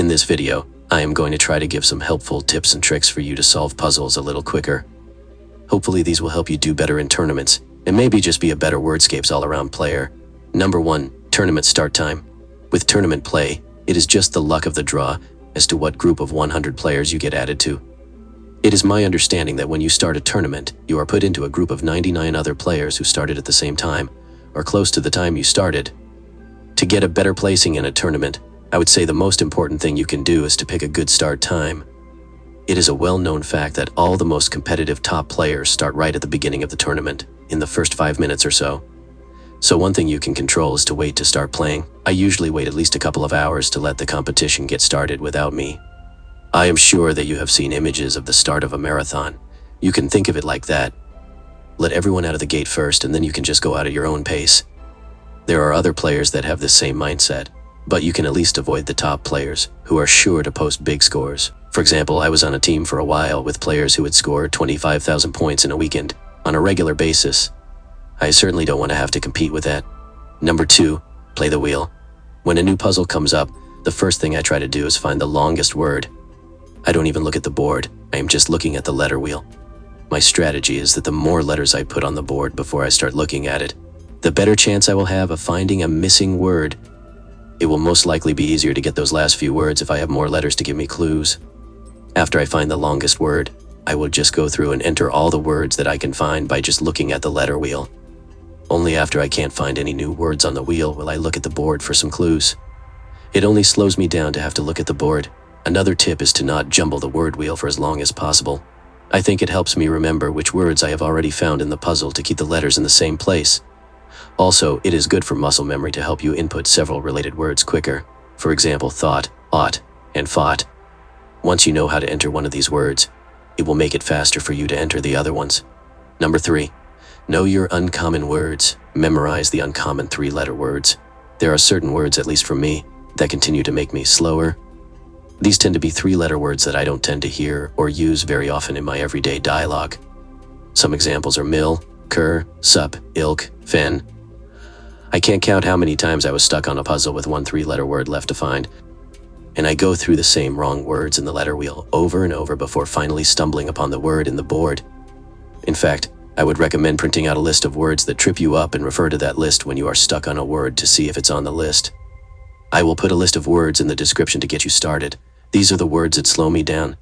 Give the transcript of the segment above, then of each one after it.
this video, I am going to try to give some helpful tips and tricks for you to solve puzzles a little quicker. Hopefully these will help you do better in tournaments, and maybe just be a better Wordscapes all-around player. Number 1. Tournament start time. With tournament play, it is just the luck of the draw as to what group of 100 players you get added to. It is my understanding that when you start a tournament, you are put into a group of 99 other players who started at the same time, or close to the time you started. To get a better placing in a tournament, I would say the most important thing you can do is to pick a good start time. It is a well-known fact that all the most competitive top players start right at the beginning of the tournament, in the first 5 minutes or so. So one thing you can control is to wait to start playing. I usually wait at least a couple of hours to let the competition get started without me. I am sure that you have seen images of the start of a marathon. You can think of it like that. Let everyone out of the gate first, and then you can just go out at your own pace. There are other players that have the same mindset, but you can at least avoid the top players, who are sure to post big scores. For example, I was on a team for a while with players who would score 25,000 points in a weekend, on a regular basis. I certainly don't want to have to compete with that. Number 2, play the wheel. When a new puzzle comes up, the first thing I try to do is find the longest word. I don't even look at the board, I am just looking at the letter wheel. My strategy is that the more letters I put on the board before I start looking at it, the better chance I will have of finding a missing word. It will most likely be easier to get those last few words if I have more letters to give me clues. After I find the longest word, I will just go through and enter all the words that I can find by just looking at the letter wheel. Only after I can't find any new words on the wheel will I look at the board for some clues. It only slows me down to have to look at the board. Another tip is to not jumble the word wheel for as long as possible. I think it helps me remember which words I have already found in the puzzle to keep the letters in the same place. Also, it is good for muscle memory to help you input several related words quicker. For example, thought, ought, and fought. Once you know how to enter one of these words, it will make it faster for you to enter the other ones. Number 3. Know your uncommon words. Memorize the uncommon 3-letter words. There are certain words, at least for me, that continue to make me slower. These tend to be 3-letter words that I don't tend to hear or use very often in my everyday dialogue. Some examples are mill, cur, sup, ilk, fen. I can't count how many times I was stuck on a puzzle with one 3-letter word left to find, and I go through the same wrong words in the letter wheel over and over before finally stumbling upon the word in the board. In fact, I would recommend printing out a list of words that trip you up and refer to that list when you are stuck on a word to see if it's on the list. I will put a list of words in the description to get you started. These are the words that slow me down.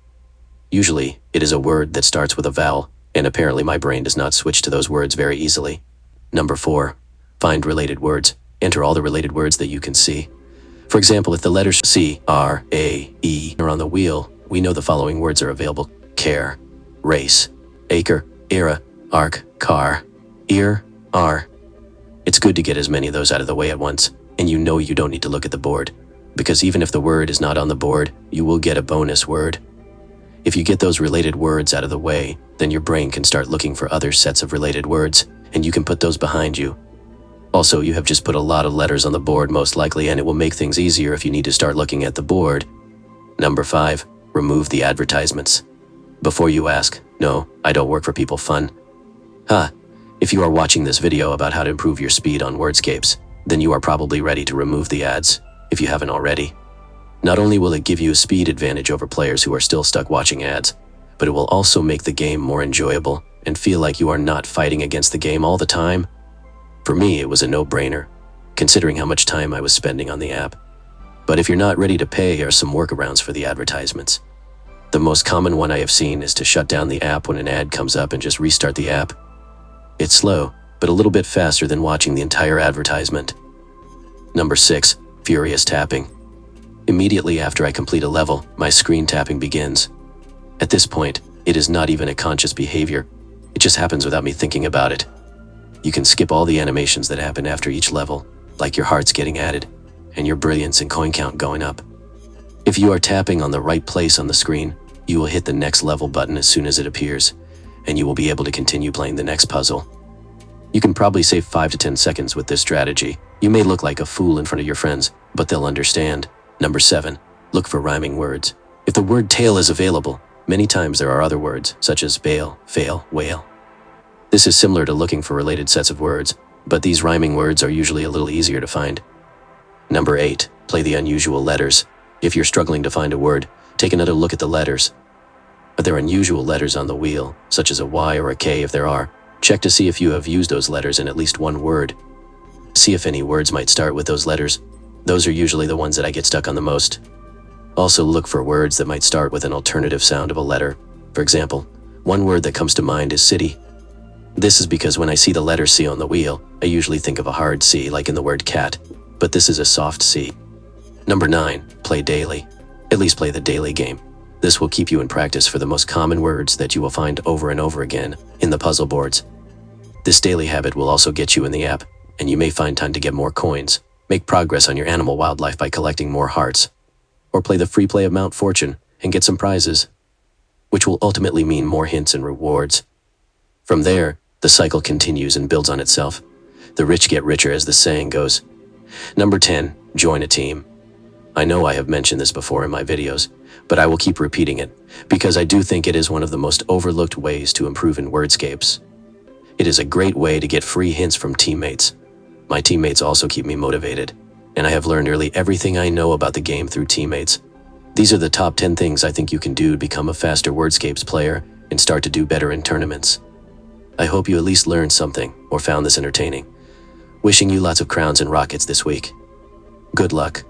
Usually, it is a word that starts with a vowel, and apparently my brain does not switch to those words very easily. Number 4. Find related words. Enter all the related words that you can see. For example, if the letters C, R, A, E are on the wheel, we know the following words are available: care, race, acre, era, arc, car, ear, R. It's good to get as many of those out of the way at once, and you know you don't need to look at the board, because even if the word is not on the board, you will get a bonus word. If you get those related words out of the way, then your brain can start looking for other sets of related words, and you can put those behind you. Also, you have just put a lot of letters on the board most likely, and it will make things easier if you need to start looking at the board. Number 5. Remove the advertisements. Before you ask, no, I don't work for People Fun. If you are watching this video about how to improve your speed on Wordscapes, then you are probably ready to remove the ads, if you haven't already. Not only will it give you a speed advantage over players who are still stuck watching ads, but it will also make the game more enjoyable and feel like you are not fighting against the game all the time. For me, it was a no-brainer, considering how much time I was spending on the app. But if you're not ready to pay, there are some workarounds for the advertisements. The most common one I have seen is to shut down the app when an ad comes up and just restart the app. It's slow, but a little bit faster than watching the entire advertisement. Number 6. Furious tapping. Immediately after I complete a level, my screen tapping begins. At this point, it is not even a conscious behavior. It just happens without me thinking about it. You can skip all the animations that happen after each level, like your hearts getting added, and your brilliance and coin count going up. If you are tapping on the right place on the screen, you will hit the next level button as soon as it appears, and you will be able to continue playing the next puzzle. You can probably save 5 to 10 seconds with this strategy. You may look like a fool in front of your friends, but they'll understand. Number 7. Look for rhyming words. If the word tail is available, many times there are other words, such as bail, fail, whale. This is similar to looking for related sets of words, but these rhyming words are usually a little easier to find. Number 8. Play the unusual letters. If you're struggling to find a word, take another look at the letters. Are there unusual letters on the wheel, such as a Y or a K if there are? Check to see if you have used those letters in at least one word. See if any words might start with those letters. Those are usually the ones that I get stuck on the most. Also look for words that might start with an alternative sound of a letter. For example, one word that comes to mind is city. This is because when I see the letter C on the wheel, I usually think of a hard C like in the word cat, but this is a soft C. Number 9, play daily. At least play the daily game. This will keep you in practice for the most common words that you will find over and over again in the puzzle boards. This daily habit will also get you in the app, and you may find time to get more coins, make progress on your animal wildlife by collecting more hearts, or play the free play of Mount Fortune and get some prizes, which will ultimately mean more hints and rewards. From there, the cycle continues and builds on itself. The rich get richer, as the saying goes. Number 10, join a team. I know I have mentioned this before in my videos, but I will keep repeating it, because I do think it is one of the most overlooked ways to improve in Wordscapes. It is a great way to get free hints from teammates. My teammates also keep me motivated, and I have learned nearly everything I know about the game through teammates. These are the top 10 things I think you can do to become a faster Wordscapes player and start to do better in tournaments. I hope you at least learned something or found this entertaining. Wishing you lots of crowns and rockets this week. Good luck.